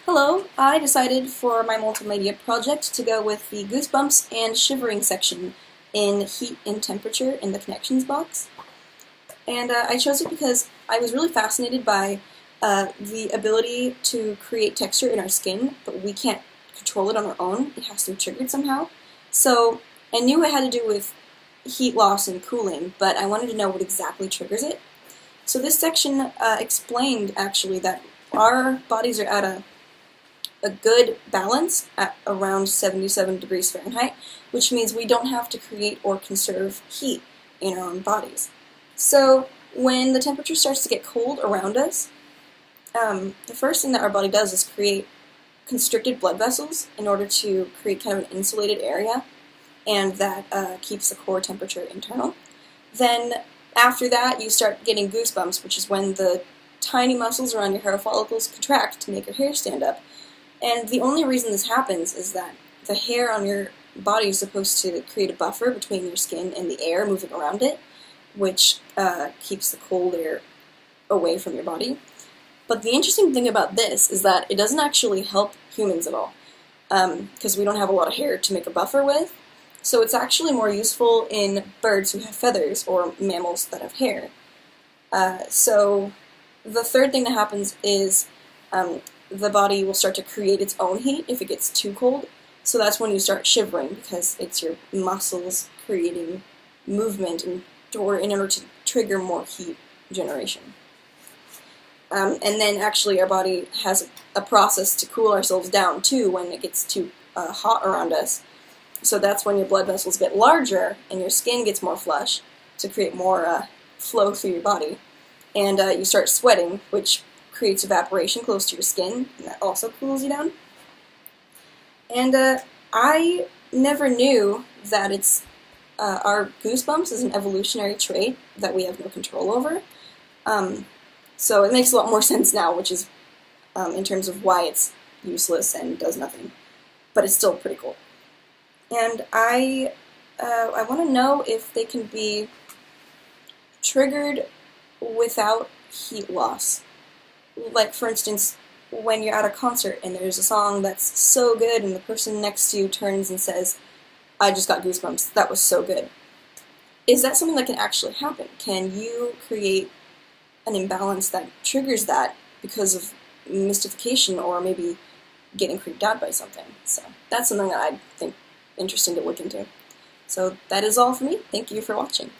Hello, I decided for my multimedia project to go with the Goosebumps and Shivering section in Heat and Temperature in the Connections box. And I chose it because I was really fascinated by the ability to create texture in our skin, but we can't control it on our own. It has to be triggered somehow. So I knew it had to do with heat loss and cooling, but I wanted to know what exactly triggers it. So this section explained actually that our bodies are at a good balance at around 77 degrees Fahrenheit, which means we don't have to create or conserve heat in our own bodies. So when the temperature starts to get cold around us, the first thing that our body does is create constricted blood vessels in order to create kind of an insulated area, and that keeps the core temperature internal. Then after that, you start getting goosebumps, which is when the tiny muscles around your hair follicles contract to make your hair stand up. And the only reason this happens is that the hair on your body is supposed to create a buffer between your skin and the air moving around it, which keeps the cold air away from your body. But the interesting thing about this is that it doesn't actually help humans at all, because we don't have a lot of hair to make a buffer with. So it's actually more useful in birds who have feathers or mammals that have hair. So the third thing that happens is the body will start to create its own heat if it gets too cold. So that's when you start shivering, because it's your muscles creating movement in order to trigger more heat generation. And then actually our body has a process to cool ourselves down too when it gets too hot around us. So that's when your blood vessels get larger and your skin gets more flush to create more flow through your body. And you start sweating, which creates evaporation close to your skin, and that also cools you down. And I never knew that it's our goosebumps is an evolutionary trait that we have no control over. So it makes a lot more sense now, which is in terms of why it's useless and does nothing. But it's still pretty cool. And I want to know if they can be triggered without heat loss. Like, for instance, when you're at a concert and there's a song that's so good and the person next to you turns and says, "I just got goosebumps, that was so good." Is that something that can actually happen? Can you create an imbalance that triggers that because of mystification or maybe getting creeped out by something? So that's something that I think interesting to look into. So that is all for me. Thank you for watching.